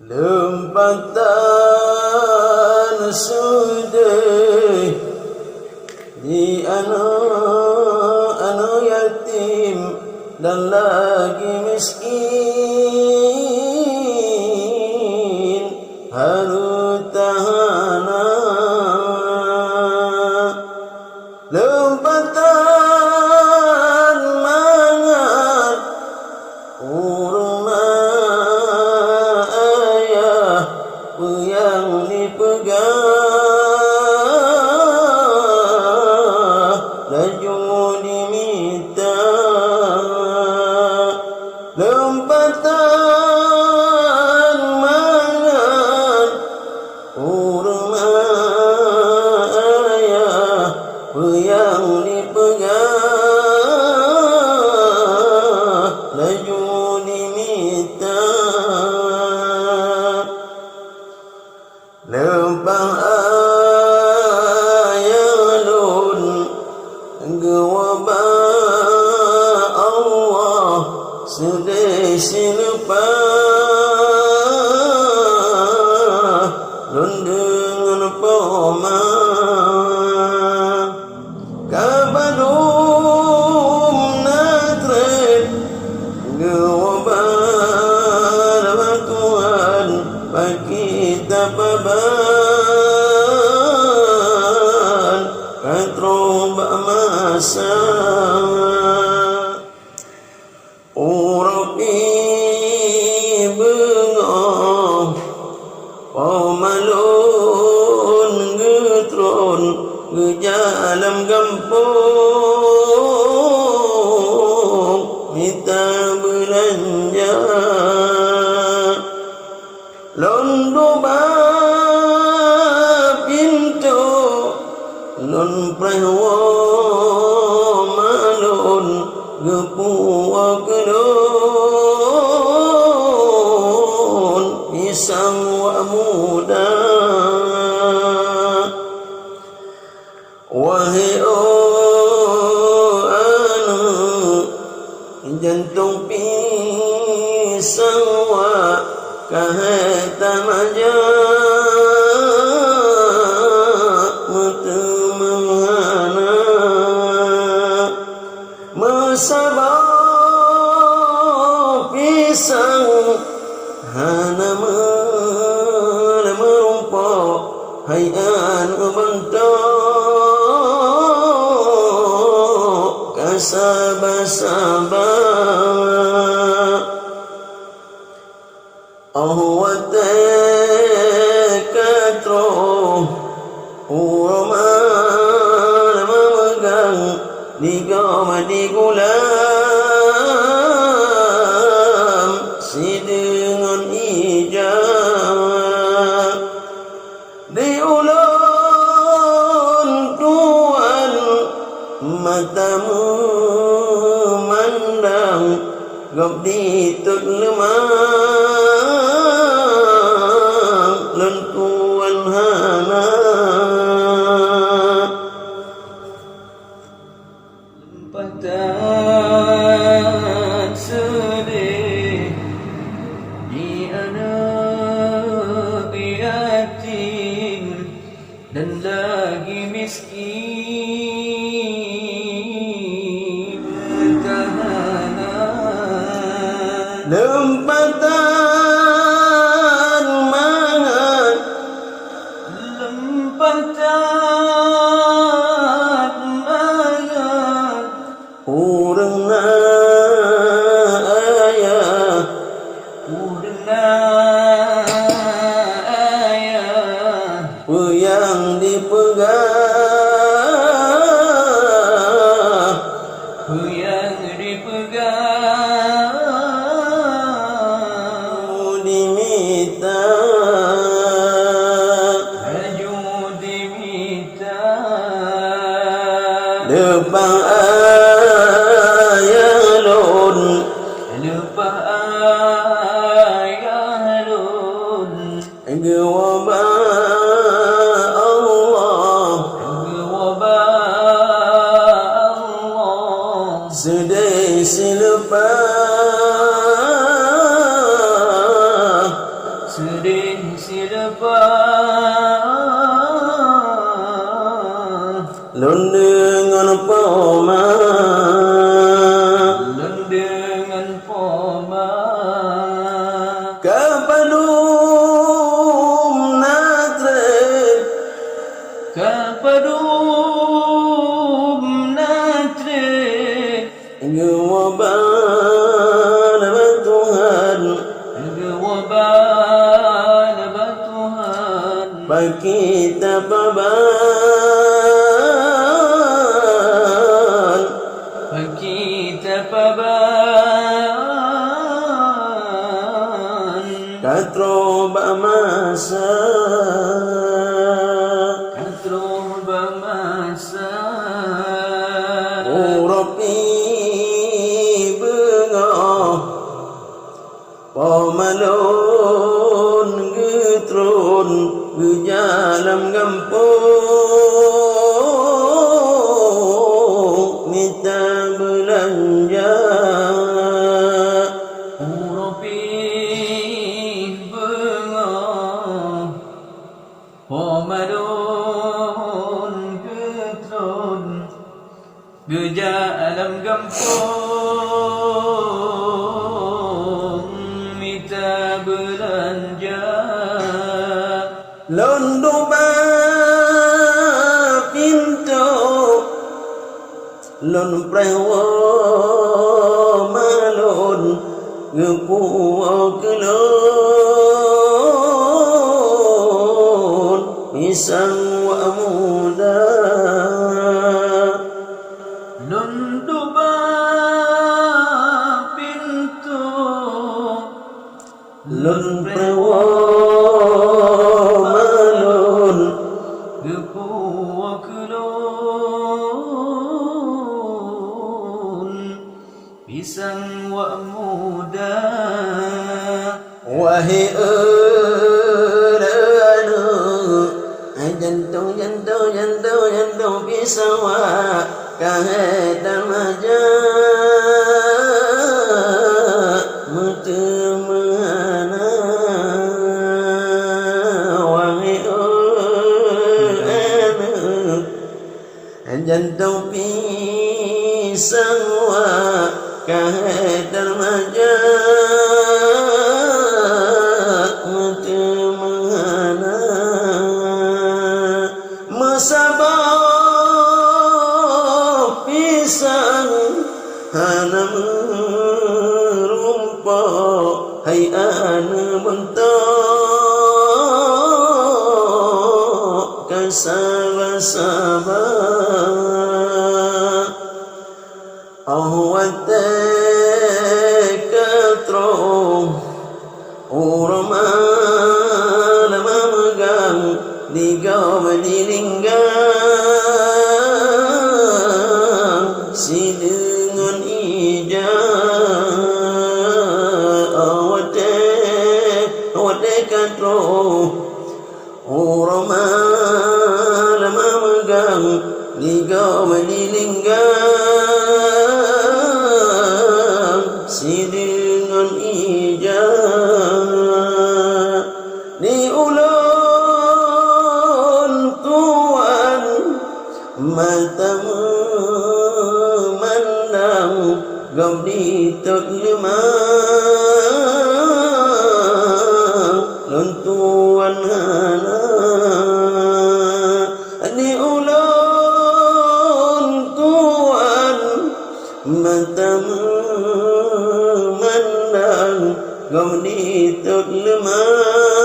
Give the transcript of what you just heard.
Lempatan sudah di anak-anak yatim dan lagi miskin harus tahanan. Lempatan mangat urma ayah yang dipegang laju diminta. Lempatan mangat urma ayah yang dipegang laju diminta. Lempang ayalun gewaba Allah sudah silupa lun dengan poma kabadum natret gewaba Tuhan kita paban katroba masa urapi bengong pamalun getron gejalam kampung minta belanja. Londo ba pintu lon prewo malon gepuwa kelon pisang wa muda. Wahai anu jantung pisang wa kaheta maja mutumana masabah pisang hana merumpok hayan bentuk kasabah-sabah ahwate katro urma memegang digama digulam si dengan ijab diulun tuan matamu mandang gap ditut lemah lentuan hana. Lempatan sedih di anak yatim dan lagi miskin tahanan. Lempatan mangat lempatan mangat urna ayah yang dipegang diminta depan ayalun gewaba Allah sudah silupa kita paban kita paban katro bamasa urapi bengah pamalon getron gejalam gampung minta belanja urapi bengah pamalon getron geja alam kampung minta belanja londo ba pintu lon prewo malon ngepu kelon pisang wa muda Lunduba pintu lon prewo malon gepu kelon pisang wa muda wahai jantung pisang wa kahedang aja mutemana wahai jantung pisang wa kahedang aja mutemana masabah pisang hana merumpa hai ana bentak kasabah ahwate katro urama lama megang digaw melilinggang si dengan ija awate katro urama lama megang digaw melilinggang si dengan ija ni mata memandang gau di terlemah lentuan hana ni ulun tuan mata memandang gau di terlemah